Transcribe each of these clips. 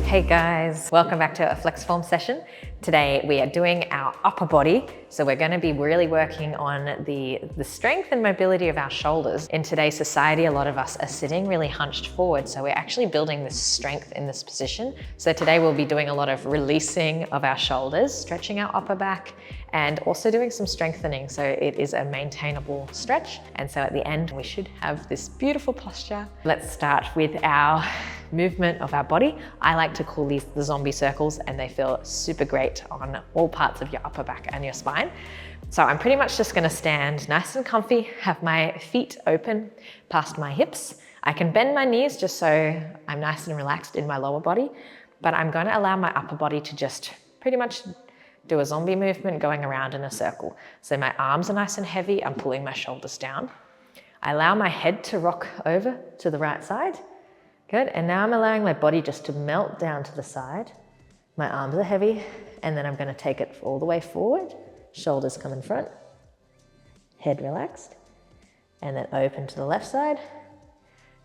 Hey guys, welcome back to a FLEXFORM session. Today we are doing our upper body. So we're going to be really working on the strength and mobility of our shoulders. In today's society, a lot of us are sitting really hunched forward. So we're actually building this strength in this position. So today we'll be doing a lot of releasing of our shoulders, stretching our upper back, and also doing some strengthening. So it is a maintainable stretch. And so at the end, we should have this beautiful posture. Let's start with our movement of our body. I like to call these the zombie circles, and they feel super great on all parts of your upper back and your spine. So I'm pretty much just gonna stand nice and comfy, have my feet open past my hips. I can bend my knees just so I'm nice and relaxed in my lower body, but I'm gonna allow my upper body to just pretty much do a zombie movement going around in a circle. So my arms are nice and heavy, I'm pulling my shoulders down. I allow my head to rock over to the right side. Good, and now I'm allowing my body just to melt down to the side. My arms are heavy, and then I'm gonna take it all the way forward. Shoulders come in front, head relaxed, and then open to the left side,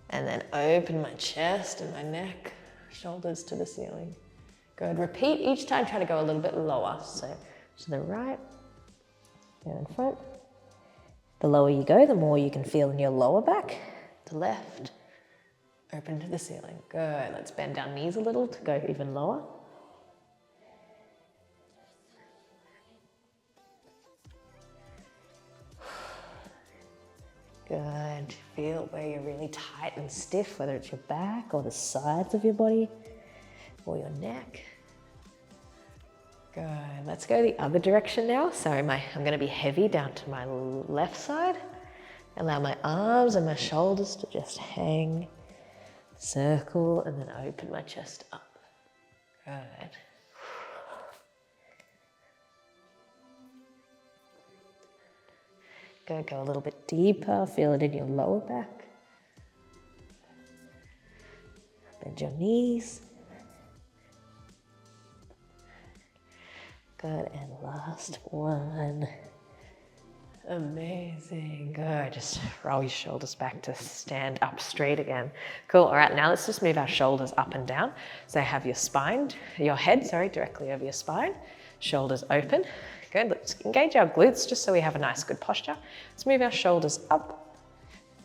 and then open my chest and my neck, shoulders to the ceiling. Good, repeat each time, try to go a little bit lower. So to the right, go in front. The lower you go, the more you can feel in your lower back. The left, open to the ceiling. Good. Let's bend our knees a little to go even lower. Good. Feel where you're really tight and stiff, whether it's your back or the sides of your body or your neck. Good. Let's go the other direction now. So I'm going to be heavy down to my left side. Allow my arms and my shoulders to just hang. Circle, and then open my chest up. Good. Good, go a little bit deeper, feel it in your lower back. Bend your knees. Good, and last one. Amazing, good. Just roll your shoulders back to stand up straight again. Cool, all right, now let's just move our shoulders up and down. So have your head directly over your spine, shoulders open. Good, let's engage our glutes just so we have a nice good posture. Let's move our shoulders up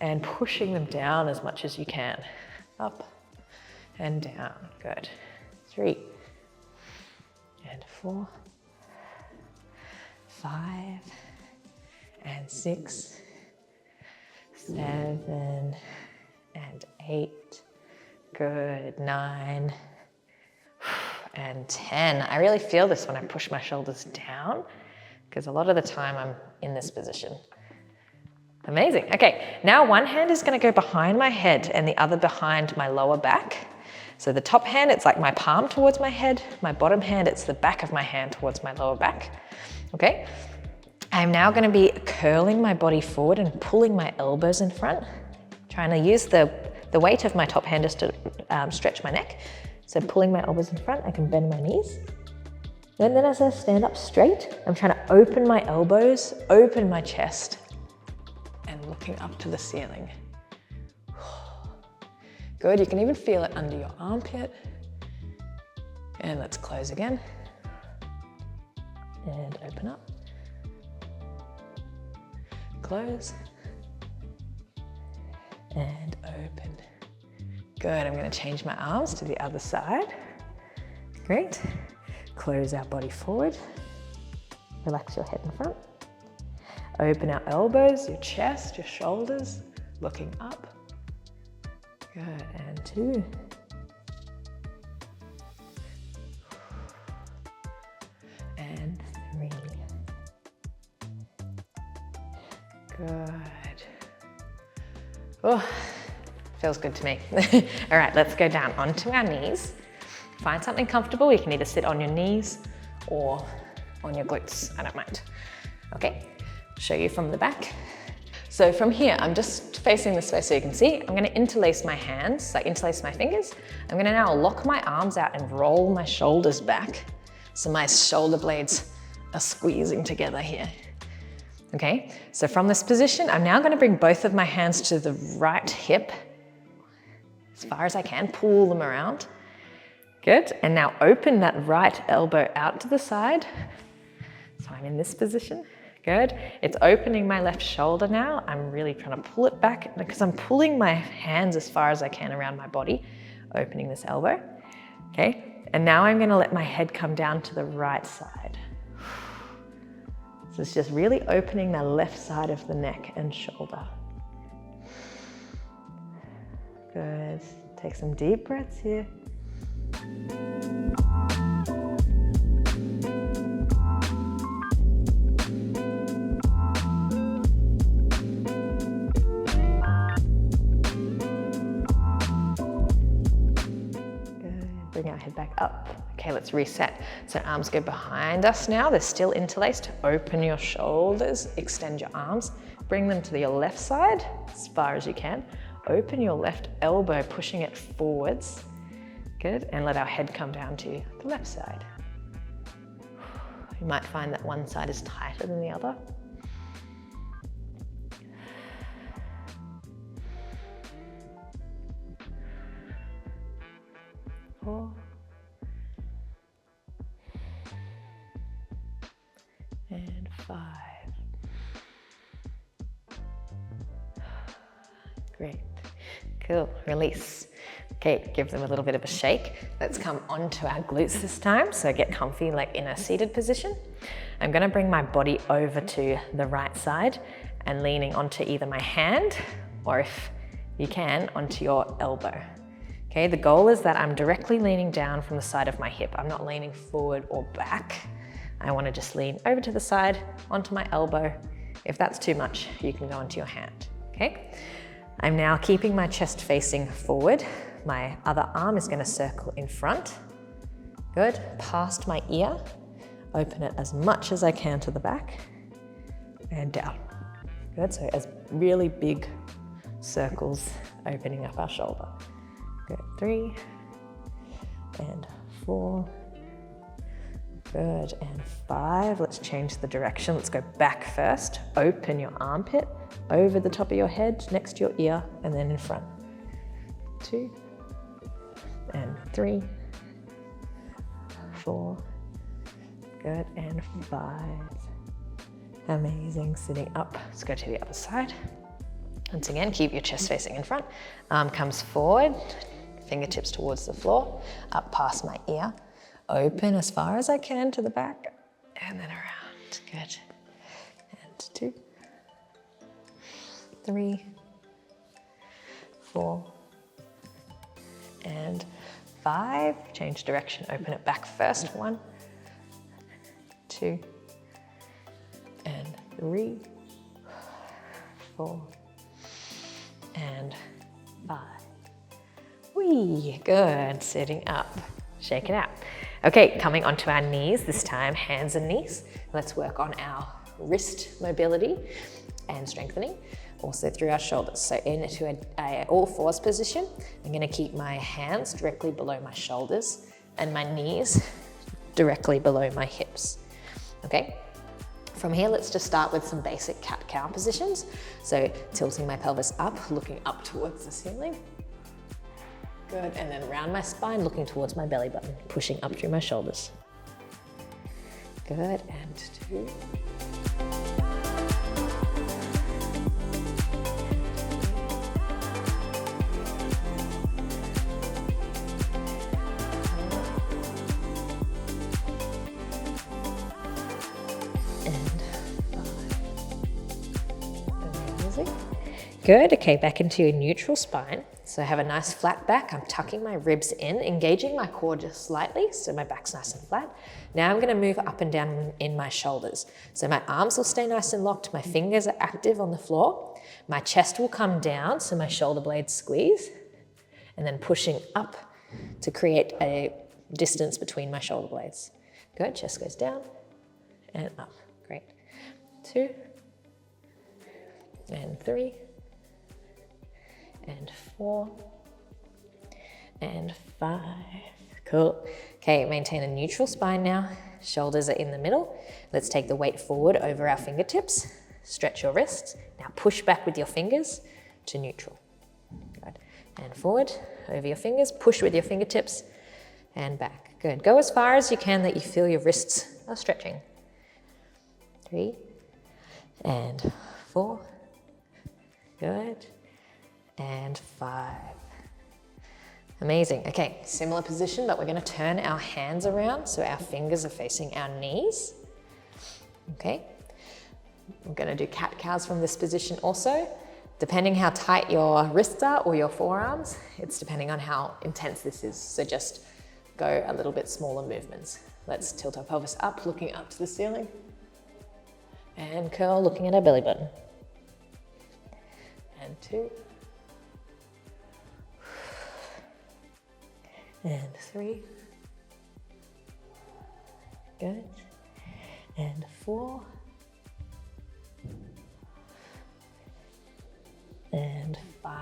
and pushing them down as much as you can. Up and down, good. 3 and 4, 5, and 6, 7, and 8, good, 9, and 10. I really feel this when I push my shoulders down, because a lot of the time I'm in this position. Amazing, okay, now one hand is gonna go behind my head and the other behind my lower back. So the top hand, it's like my palm towards my head, my bottom hand, it's the back of my hand towards my lower back, okay? I'm now going to be curling my body forward and pulling my elbows in front, trying to use the weight of my top hand just to stretch my neck. So pulling my elbows in front, I can bend my knees. And then as I stand up straight, I'm trying to open my elbows, open my chest, and looking up to the ceiling. Good, you can even feel it under your armpit. And let's close again. And open up. Close and open. Good, I'm going to change my arms to the other side. Great. Close our body forward. Relax your head in front. Open our elbows, your chest, your shoulders, looking up. Good, and 2. And 3. Good. Oh, feels good to me. All right, let's go down onto our knees. Find something comfortable. You can either sit on your knees or on your glutes. I don't mind. Okay, show you from the back. So from here, I'm just facing this way so you can see. I'm gonna interlace my hands, like interlace my fingers. I'm gonna now lock my arms out and roll my shoulders back. So my shoulder blades are squeezing together here. Okay, so from this position, I'm now going to bring both of my hands to the right hip as far as I can, pull them around. Good, and now open that right elbow out to the side. So I'm in this position. Good, it's opening my left shoulder now. I'm really trying to pull it back because I'm pulling my hands as far as I can around my body, opening this elbow. Okay, and now I'm gonna let my head come down to the right side. So it's just really opening the left side of the neck and shoulder. Good, take some deep breaths here. Bring our head back up. Okay, let's reset. So arms go behind us now. They're still interlaced. Open your shoulders, extend your arms. Bring them to your left side as far as you can. Open your left elbow, pushing it forwards. Good, and let our head come down to the left side. You might find that one side is tighter than the other. Four. And 5. Great. Cool. Release. Okay, give them a little bit of a shake. Let's come onto our glutes this time. So get comfy like in a seated position. I'm going to bring my body over to the right side and leaning onto either my hand or, if you can, onto your elbow. Okay, the goal is that I'm directly leaning down from the side of my hip. I'm not leaning forward or back. I want to just lean over to the side, onto my elbow. If that's too much, you can go onto your hand, okay? I'm now keeping my chest facing forward. My other arm is going to circle in front. Good, past my ear. Open it as much as I can to the back and down. Good, so as really big circles opening up our shoulder. Good, 3 and 4. Good, and 5. Let's change the direction. Let's go back first. Open your armpit over the top of your head, next to your ear, and then in front. 2 and 3, 4. Good, and 5. Amazing, sitting up. Let's go to the other side. Once again, keep your chest facing in front. Arm comes forward, fingertips towards the floor, up past my ear. Open as far as I can to the back, and then around. Good. And 2, 3, 4, and 5. Change direction, open it back first. 1, 2, and 3, 4, and 5. Whee, good, sitting up, shake it out. Okay, coming onto our knees this time, hands and knees. Let's work on our wrist mobility and strengthening, also through our shoulders. So into a all fours position, I'm gonna keep my hands directly below my shoulders and my knees directly below my hips, okay? From here, let's just start with some basic cat-cow positions. So tilting my pelvis up, looking up towards the ceiling. Good, and then around my spine, looking towards my belly button, pushing up through my shoulders. Good, and 2. And 5. Amazing. Good, okay, back into your neutral spine. So I have a nice flat back. I'm tucking my ribs in, engaging my core just slightly, so my back's nice and flat. Now I'm gonna move up and down in my shoulders. So my arms will stay nice and locked, my fingers are active on the floor. My chest will come down, so my shoulder blades squeeze, and then pushing up to create a distance between my shoulder blades. Good, chest goes down and up, great. 2, and 3, and 4, and 5. Cool. Okay, maintain a neutral spine now. Shoulders are in the middle. Let's take the weight forward over our fingertips. Stretch your wrists. Now push back with your fingers to neutral. Good. And forward over your fingers. Push with your fingertips and back. Good. Go as far as you can that you feel your wrists are stretching. 3 and 4. Good. And 5. Amazing. Okay, similar position, but we're going to turn our hands around so our fingers are facing our knees. Okay. We're going to do cat-cows from this position also. Depending how tight your wrists are or your forearms, it's depending on how intense this is. So just go a little bit smaller movements. Let's tilt our pelvis up, looking up to the ceiling. And curl, looking at our belly button. And 2. And 3. Good. And 4. And 5.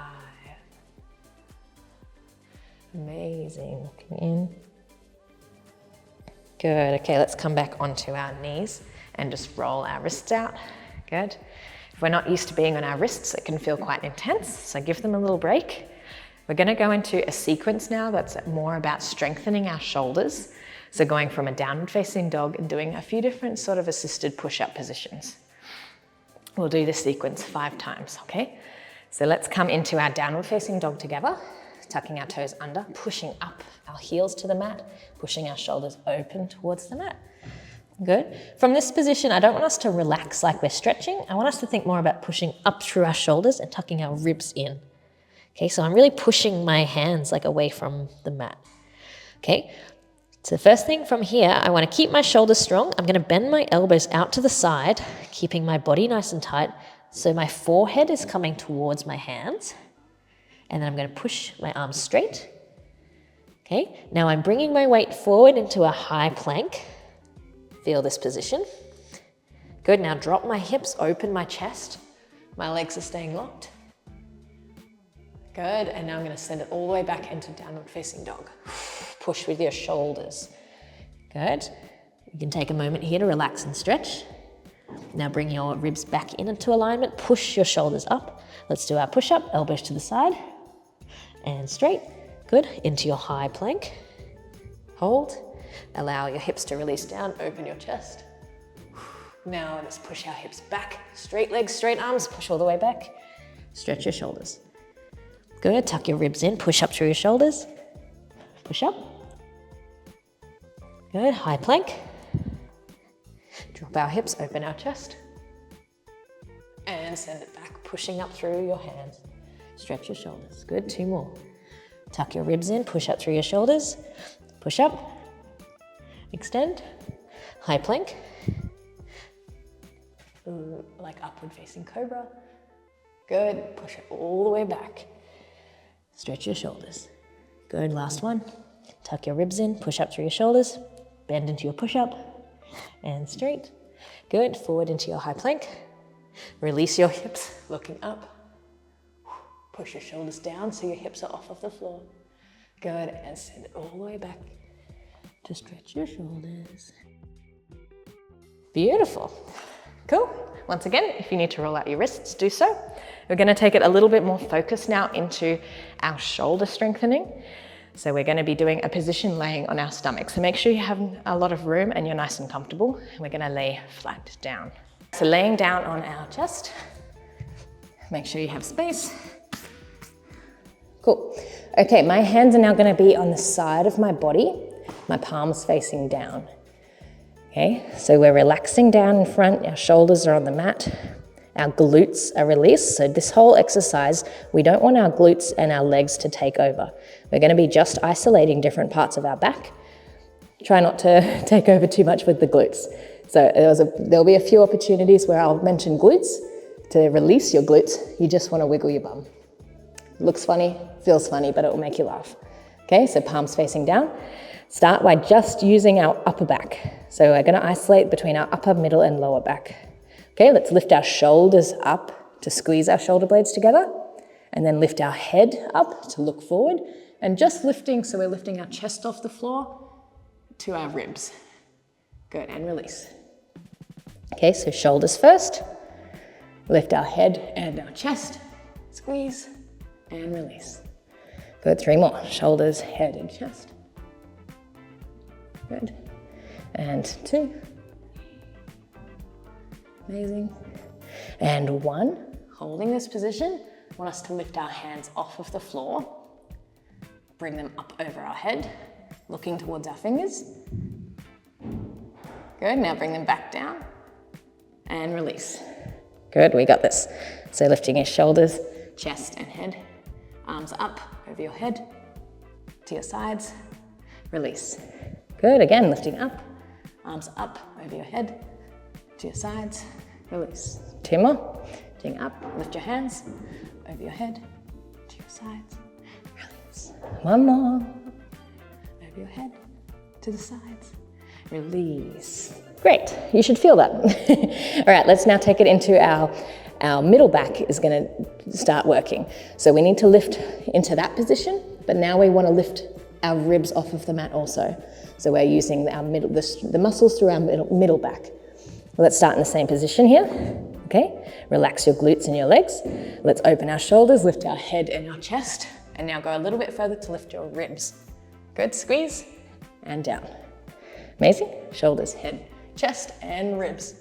Amazing. Looking in. Good. Okay, let's come back onto our knees and just roll our wrists out. Good. If we're not used to being on our wrists, it can feel quite intense, so give them a little break. We're going to go into a sequence now that's more about strengthening our shoulders. So going from a downward facing dog and doing a few different sort of assisted push-up positions. We'll do this sequence 5 times, okay? So let's come into our downward facing dog together, tucking our toes under, pushing up our heels to the mat, pushing our shoulders open towards the mat. Good. From this position, I don't want us to relax like we're stretching. I want us to think more about pushing up through our shoulders and tucking our ribs in. Okay, so I'm really pushing my hands like away from the mat. Okay, so the first thing from here, I want to keep my shoulders strong. I'm going to bend my elbows out to the side, keeping my body nice and tight. So my forehead is coming towards my hands. And then I'm going to push my arms straight. Okay, now I'm bringing my weight forward into a high plank. Feel this position. Good, now drop my hips, open my chest. My legs are staying locked. Good, and now I'm going to send it all the way back into downward facing dog. Push with your shoulders. Good. You can take a moment here to relax and stretch. Now bring your ribs back into alignment. Push your shoulders up. Let's do our push-up, elbows to the side. And straight. Good, into your high plank. Hold. Allow your hips to release down, open your chest. Now let's push our hips back. Straight legs, straight arms, push all the way back. Stretch your shoulders. Good, tuck your ribs in, push up through your shoulders. Push up. Good, high plank. Drop our hips, open our chest. And send it back, pushing up through your hands. Stretch your shoulders. Good, 2 more. Tuck your ribs in, push up through your shoulders. Push up. Extend, high plank, like upward facing cobra. Good, push it all the way back. Stretch your shoulders. Good, last one. Tuck your ribs in, push up through your shoulders, bend into your push-up, and straight. Good, forward into your high plank. Release your hips, looking up. Push your shoulders down so your hips are off of the floor. Good, and send it all the way back. To stretch your shoulders. Beautiful. Cool. Once again, if you need to roll out your wrists, do so. We're going to take it a little bit more focused now into our shoulder strengthening. So we're going to be doing a position laying on our stomach. So make sure you have a lot of room and you're nice and comfortable. We're going to lay flat down. So laying down on our chest. Make sure you have space. Cool. Okay, my hands are now going to be on the side of my body. My palms facing down. Okay, so we're relaxing down in front, our shoulders are on the mat, our glutes are released. So this whole exercise, we don't want our glutes and our legs to take over. We're going to be just isolating different parts of our back. Try not to take over too much with the glutes. So there'll be a few opportunities where I'll mention glutes. To release your glutes, you just want to wiggle your bum. Looks funny, feels funny, but it will make you laugh. Okay, so palms facing down. Start by just using our upper back. So we're going to isolate between our upper, middle, and lower back. Okay, let's lift our shoulders up to squeeze our shoulder blades together, and then lift our head up to look forward, and just lifting, so we're lifting our chest off the floor to our ribs. Good, and release. Okay, so shoulders first. Lift our head and our chest, squeeze, and release. Good, 3 more. Shoulders, head, and chest. Good. And 2. Amazing. And 1. Holding this position, I want us to lift our hands off of the floor, bring them up over our head, looking towards our fingers. Good, now bring them back down and release. Good, we got this. So lifting your shoulders, chest and head, arms up over your head, to your sides, release. Good, again, lifting up, arms up over your head, to your sides, release. 2 more, lifting up, lift your hands over your head, to your sides, release. 1 more, over your head, to the sides, release. Great, you should feel that. All right, let's now take it into our middle back is gonna start working. So we need to lift into that position, but now we wanna lift our ribs off of the mat also. So we're using our the muscles through our middle back. Let's start in the same position here, okay? Relax your glutes and your legs. Let's open our shoulders, lift our head and our chest, and now go a little bit further to lift your ribs. Good, squeeze, and down. Amazing, shoulders, head, chest, and ribs.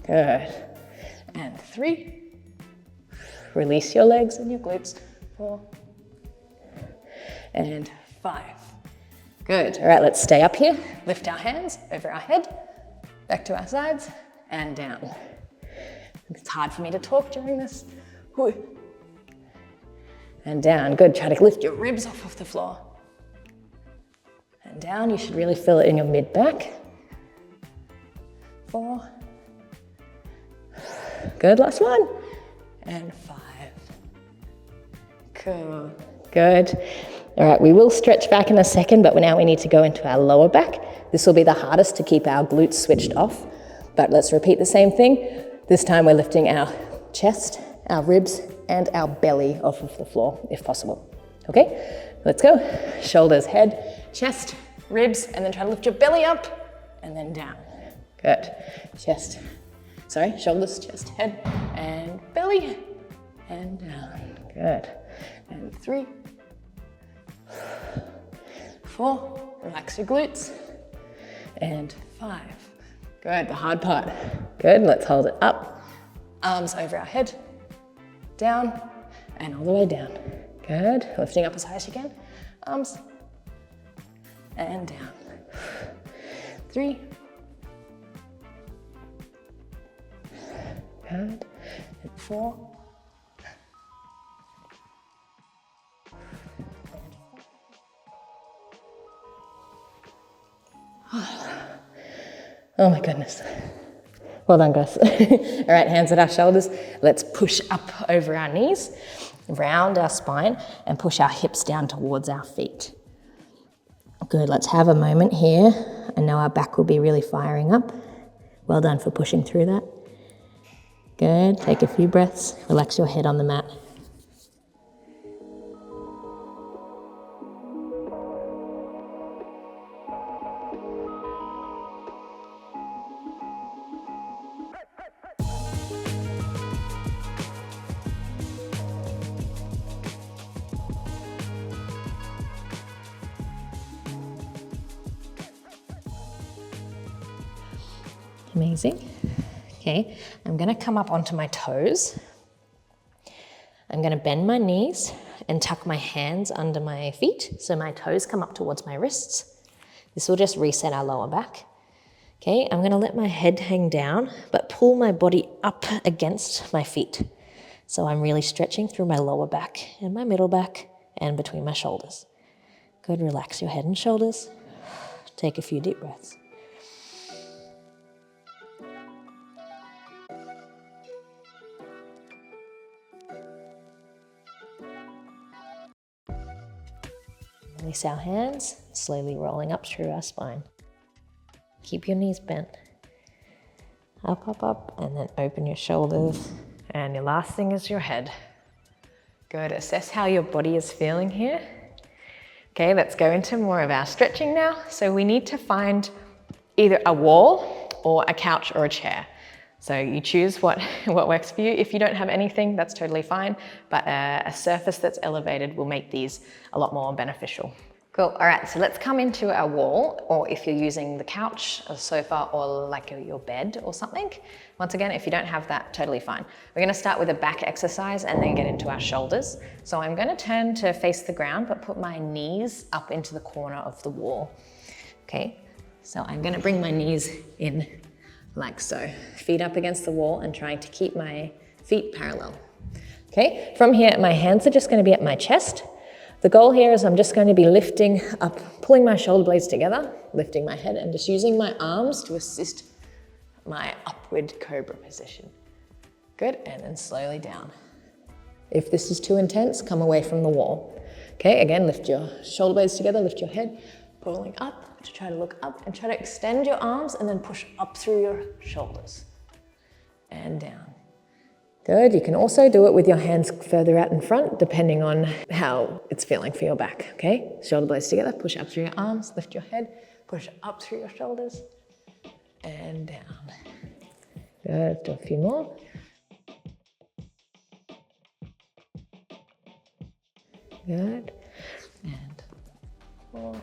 Good, and 3. Release your legs and your glutes. 4, and 5. Good, all right, let's stay up here. Lift our hands over our head, back to our sides, and down. It's hard for me to talk during this. And down, good, try to lift your ribs off of the floor. And down, you should really feel it in your mid-back. 4. Good, last one. And 5. Cool, good. All right, we will stretch back in a second, but now we need to go into our lower back. This will be the hardest to keep our glutes switched off, but let's repeat the same thing. This time we're lifting our chest, our ribs, and our belly off of the floor, if possible. Okay, let's go. Shoulders, head, chest, ribs, and then try to lift your belly up, and then down. Good, shoulders, chest, head, and belly, and down. Good, and 3, 4, relax your glutes, and 5. Good, the hard part. Good, let's hold it up. Arms over our head, down, and all the way down. Good, lifting up as high as you can. Arms, and down. 3. Good, and 4. Oh my goodness. Well done, guys. All right, hands at our shoulders. Let's push up over our knees, round our spine, and push our hips down towards our feet. Good, let's have a moment here. I know our back will be really firing up. Well done for pushing through that. Good, take a few breaths. Relax your head on the mat. Amazing. Okay, I'm gonna come up onto my toes. I'm gonna bend my knees and tuck my hands under my feet so my toes come up towards my wrists. This will just reset our lower back. Okay, I'm gonna let my head hang down, but pull my body up against my feet. So I'm really stretching through my lower back and my middle back and between my shoulders. Good, relax your head and shoulders. Take a few deep breaths. Release our hands, slowly rolling up through our spine. Keep your knees bent. Up, and then open your shoulders. And your last thing is your head. Good, assess how your body is feeling here. Okay, let's go into more of our stretching now. So we need to find either a wall or a couch or a chair. So you choose what works for you. If you don't have anything, that's totally fine, but a surface that's elevated will make these a lot more beneficial. Cool, all right, so let's come into our wall, or if you're using the couch, a sofa, or like your bed or something. Once again, if you don't have that, totally fine. We're gonna start with a back exercise and then get into our shoulders. So I'm gonna turn to face the ground, but put my knees up into the corner of the wall. Okay, so I'm gonna bring my knees in like so. Feet up against the wall and trying to keep my feet parallel. Okay, from here, my hands are just gonna be at my chest. The goal here is I'm just going to be lifting up, pulling my shoulder blades together, lifting my head, and just using my arms to assist my upward cobra position. Good, and then slowly down. If this is too intense, come away from the wall. Okay, again, lift your shoulder blades together, lift your head, pulling up to try to look up and try to extend your arms and then push up through your shoulders and down. Good, you can also do it with your hands further out in front, depending on how it's feeling for your back, okay? Shoulder blades together, push up through your arms, lift your head, push up through your shoulders, and down. Good, do a few more. Good, and 4.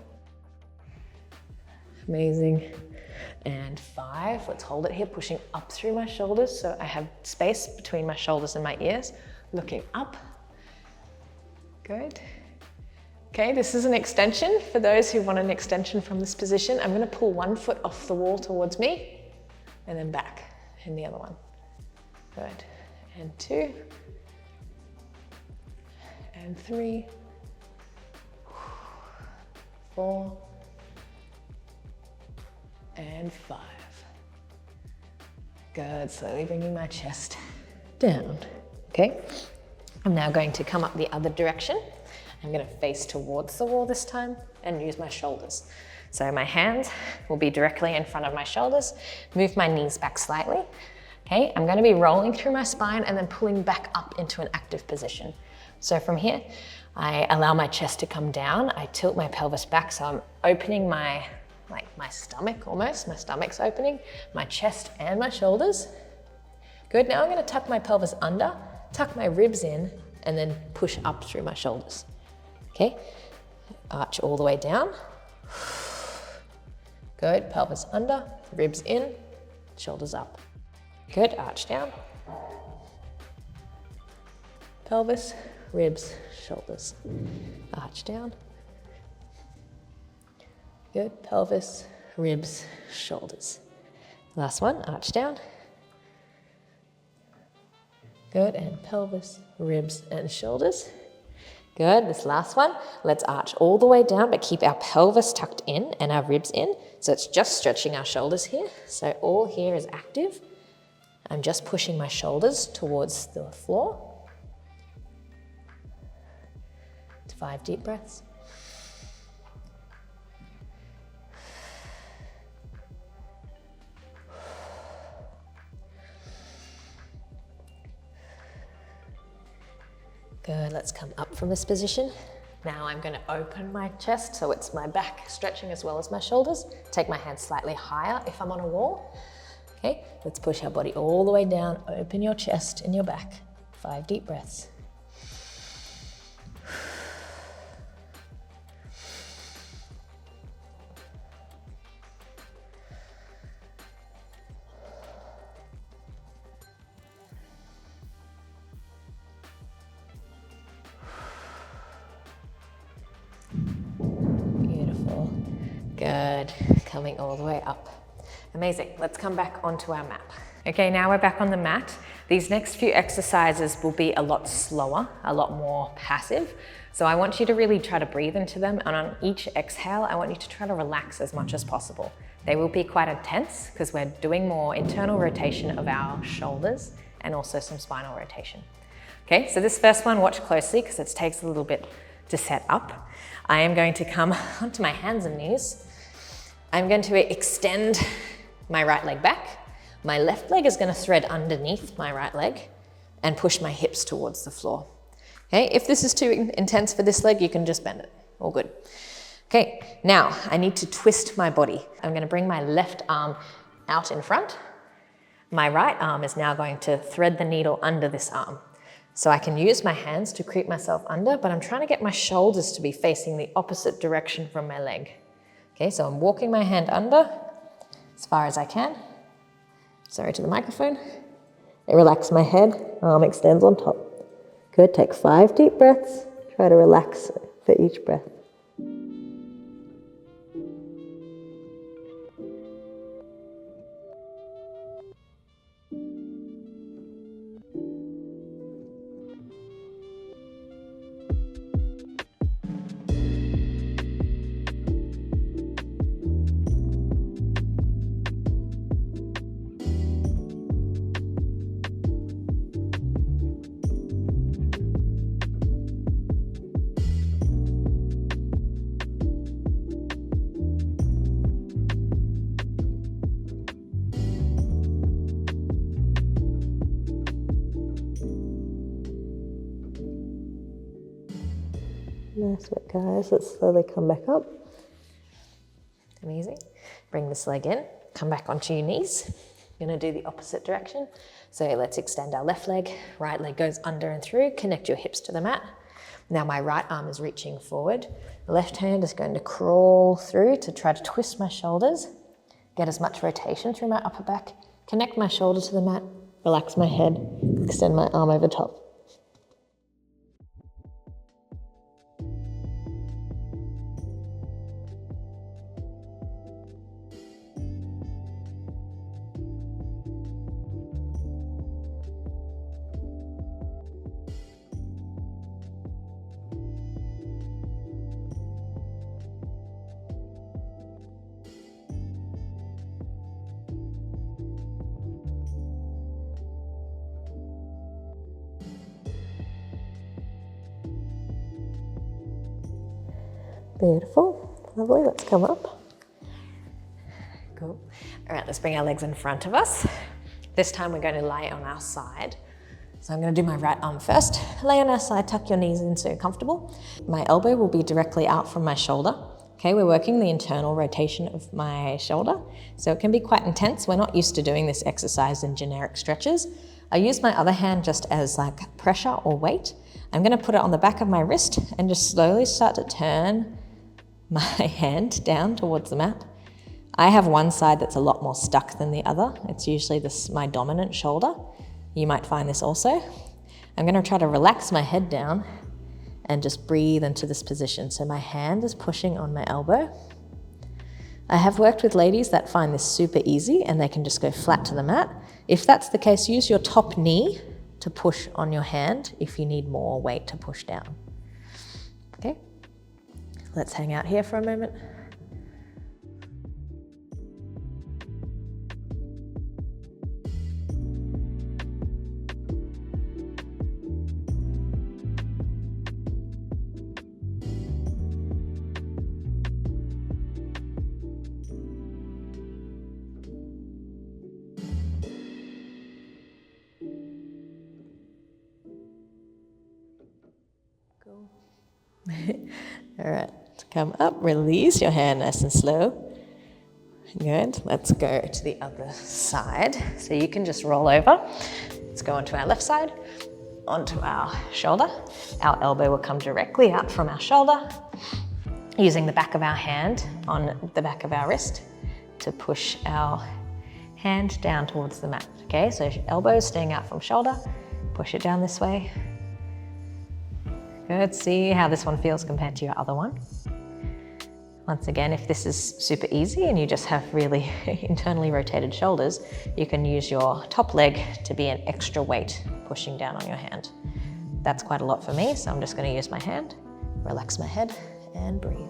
Amazing. And 5, let's hold it here, pushing up through my shoulders so I have space between my shoulders and my ears, looking up. Good. Okay, this is an extension. For those who want an extension from this position, I'm gonna pull one foot off the wall towards me and then back in the other one. Good, and 2, and 3, 4, and 5. Good, slowly bringing my chest down. Okay, I'm now going to come up the other direction. I'm gonna face towards the wall this time and use my shoulders. So my hands will be directly in front of my shoulders, move my knees back slightly. Okay, I'm gonna be rolling through my spine and then pulling back up into an active position. So from here, I allow my chest to come down. I tilt my pelvis back, so I'm opening my stomach almost. My stomach's opening, my chest and my shoulders. Good, now I'm gonna tuck my pelvis under, tuck my ribs in, and then push up through my shoulders. Okay, arch all the way down. Good, pelvis under, ribs in, shoulders up. Good, arch down. Pelvis, ribs, shoulders. Arch down. Good, pelvis, ribs, shoulders. Last one, arch down. Good, and pelvis, ribs, and shoulders. Good, this last one, let's arch all the way down, but keep our pelvis tucked in and our ribs in. So it's just stretching our shoulders here. So all here is active. I'm just pushing my shoulders towards the floor. 5 deep breaths. Good, let's come up from this position. Now I'm going to open my chest so it's my back stretching as well as my shoulders. Take my hands slightly higher if I'm on a wall. Okay, let's push our body all the way down. Open your chest and your back. 5 deep breaths. Good, coming all the way up. Amazing, let's come back onto our mat. Okay, now we're back on the mat. These next few exercises will be a lot slower, a lot more passive. So I want you to really try to breathe into them, and on each exhale, I want you to try to relax as much as possible. They will be quite intense because we're doing more internal rotation of our shoulders and also some spinal rotation. Okay, so this first one, watch closely because it takes a little bit to set up. I am going to come onto my hands and knees. I'm going to extend my right leg back. My left leg is going to thread underneath my right leg and push my hips towards the floor. Okay, if this is too intense for this leg, you can just bend it. All good. Okay, now I need to twist my body. I'm going to bring my left arm out in front. My right arm is now going to thread the needle under this arm. So I can use my hands to creep myself under, but I'm trying to get my shoulders to be facing the opposite direction from my leg. Okay, so I'm walking my hand under as far as I can. Sorry to the microphone. I relax my head, arm extends on top. Good, take 5 deep breaths. Try to relax for each breath. Nice work, guys. Let's slowly come back up. Amazing. Bring this leg in, come back onto your knees. You're gonna do the opposite direction. So let's extend our left leg, right leg goes under and through, connect your hips to the mat. Now my right arm is reaching forward. The left hand is going to crawl through to try to twist my shoulders, get as much rotation through my upper back, connect my shoulder to the mat, relax my head, extend my arm over top. Beautiful, lovely, let's come up. Cool. All right, let's bring our legs in front of us. This time we're going to lay on our side. So I'm going to do my right arm first. Lay on our side, tuck your knees in so you're comfortable. My elbow will be directly out from my shoulder. Okay, we're working the internal rotation of my shoulder. So it can be quite intense. We're not used to doing this exercise in generic stretches. I use my other hand just as like pressure or weight. I'm going to put it on the back of my wrist and just slowly start to turn my hand down towards the mat. I have one side that's a lot more stuck than the other. It's usually my dominant shoulder. You might find this also. I'm going to try to relax my head down and just breathe into this position. So my hand is pushing on my elbow. I have worked with ladies that find this super easy and they can just go flat to the mat. If that's the case, use your top knee to push on your hand if you need more weight to push down. Okay, let's hang out here for a moment. All right, come up, release your hand nice and slow. Good, let's go to the other side. So you can just roll over. Let's go onto our left side, onto our shoulder. Our elbow will come directly out from our shoulder, using the back of our hand on the back of our wrist to push our hand down towards the mat. Okay, so elbow staying out from shoulder, push it down this way. Good, see how this one feels compared to your other one. Once again, if this is super easy and you just have really internally rotated shoulders, you can use your top leg to be an extra weight pushing down on your hand. That's quite a lot for me, so I'm just going to use my hand, relax my head, and breathe.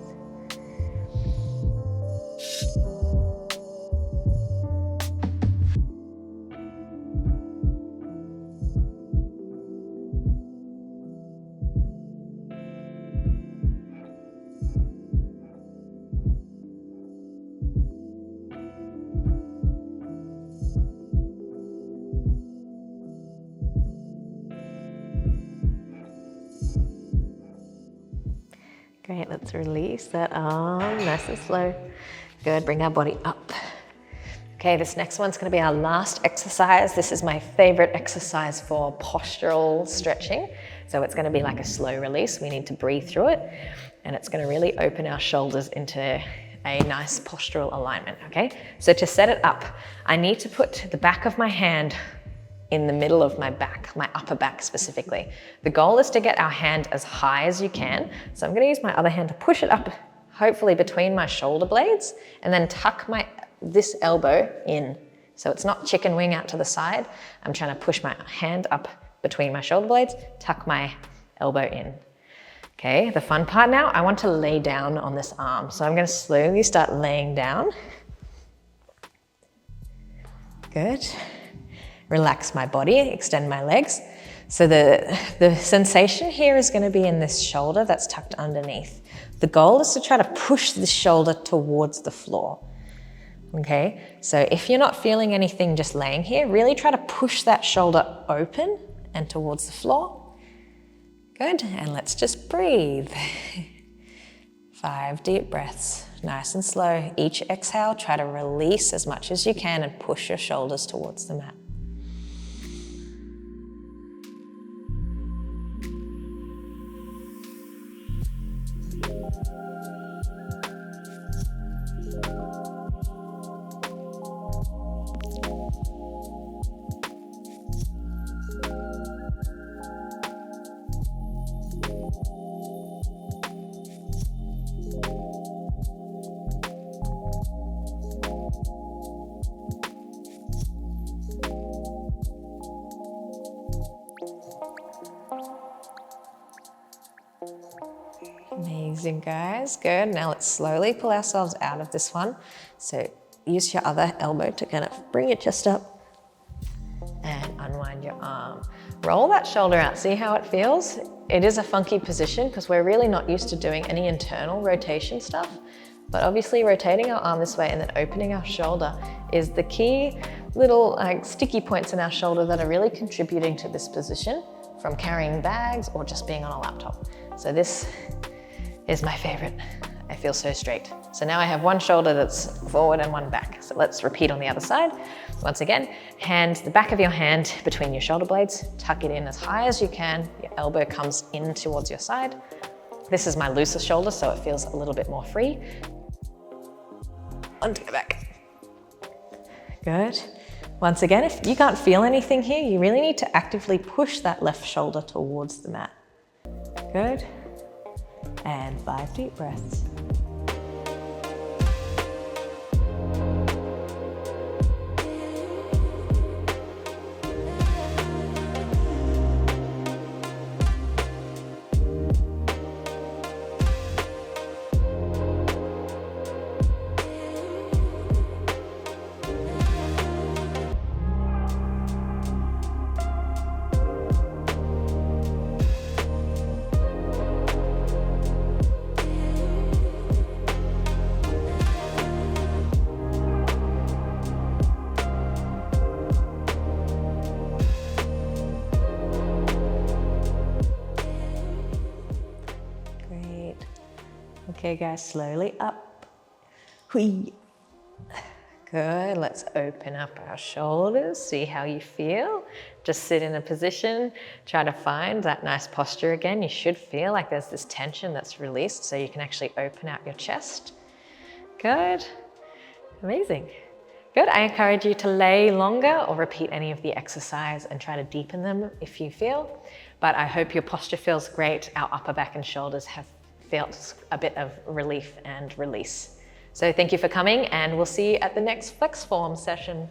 Great, let's release that arm nice and slow. Good, bring our body up. Okay, this next one's gonna be our last exercise. This is my favorite exercise for postural stretching. So it's gonna be like a slow release. We need to breathe through it, and it's gonna really open our shoulders into a nice postural alignment, okay? So to set it up, I need to put the back of my hand in the middle of my back, my upper back specifically. The goal is to get our hand as high as you can. So I'm gonna use my other hand to push it up, hopefully between my shoulder blades, and then tuck this elbow in. So it's not chicken wing out to the side. I'm trying to push my hand up between my shoulder blades, tuck my elbow in. Okay, the fun part now, I want to lay down on this arm. So I'm gonna slowly start laying down. Good. Relax my body, extend my legs. So the sensation here is gonna be in this shoulder that's tucked underneath. The goal is to try to push this shoulder towards the floor. Okay, so if you're not feeling anything just laying here, really try to push that shoulder open and towards the floor. Good, and let's just breathe. 5 deep breaths, nice and slow. Each exhale, try to release as much as you can and push your shoulders towards the mat. Amazing, guys. Good. Now let's slowly pull ourselves out of this one. So use your other elbow to kind of bring your chest up and unwind your arm. Roll that shoulder out. See how it feels? It is a funky position because we're really not used to doing any internal rotation stuff. But obviously rotating our arm this way and then opening our shoulder is the key little sticky points in our shoulder that are really contributing to this position from carrying bags or just being on a laptop. So this is my favorite. I feel so straight. So now I have one shoulder that's forward and one back. So let's repeat on the other side. Once again, the back of your hand between your shoulder blades, tuck it in as high as you can. Your elbow comes in towards your side. This is my loosest shoulder, so it feels a little bit more free. Onto the back. Good. Once again, if you can't feel anything here, you really need to actively push that left shoulder towards the mat. Good. And 5 deep breaths. Okay guys, slowly up. Whee. Good, let's open up our shoulders, see how you feel. Just sit in a position, try to find that nice posture again. You should feel like there's this tension that's released so you can actually open out your chest. Good, amazing. Good, I encourage you to lay longer or repeat any of the exercise and try to deepen them if you feel. But I hope your posture feels great. Our upper back and shoulders have felt a bit of relief and release. So thank you for coming, and we'll see you at the next FLEXFORM session.